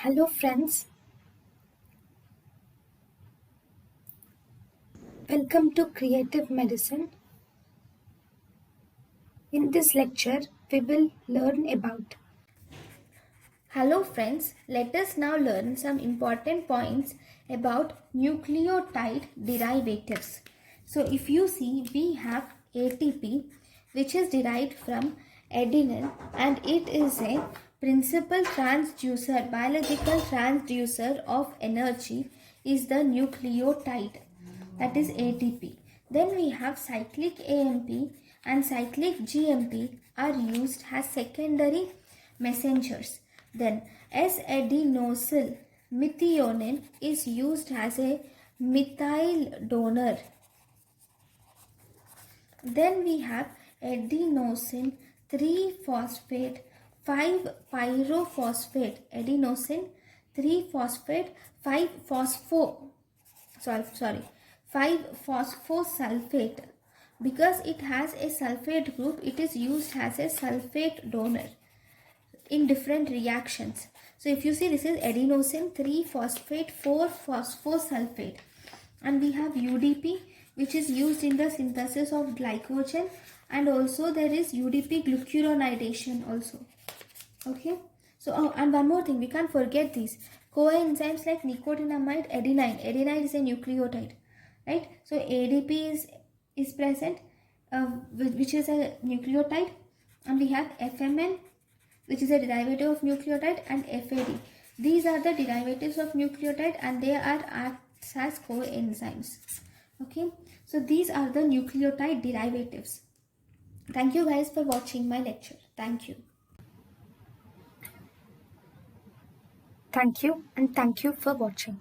Hello friends, welcome to Creative Medicine. In this lecture, we will learn about. Hello friends, let us now learn some important points about nucleotide derivatives. So if you see, we have ATP which is derived from adenine and it is a principal transducer, biological transducer of energy is the nucleotide, that is ATP. Then we have cyclic AMP and cyclic GMP are used as secondary messengers. Then S-adenosyl methionine is used as a methyl donor. Then we have adenosine 3-phosphate 5-pyrophosphate, adenosine 3-phosphate 5-phosphosulfate. Because it has a sulfate group, it is used as a sulfate donor in different reactions. So if you see, this is adenosine 3-phosphate 4-phosphosulfate, and we have UDP which is used in the synthesis of glycogen, and also there is UDP glucuronidation also. Okay, so and one more thing, we can't forget these coenzymes like nicotinamide adenine is a nucleotide, right? So ADP is present, which is a nucleotide, and we have FMN which is a derivative of nucleotide, and FAD. These are the derivatives of nucleotide and they are acts as coenzymes. Okay, so these are the nucleotide derivatives. Thank you guys for watching my lecture. Thank you. Thank you and thank you for watching.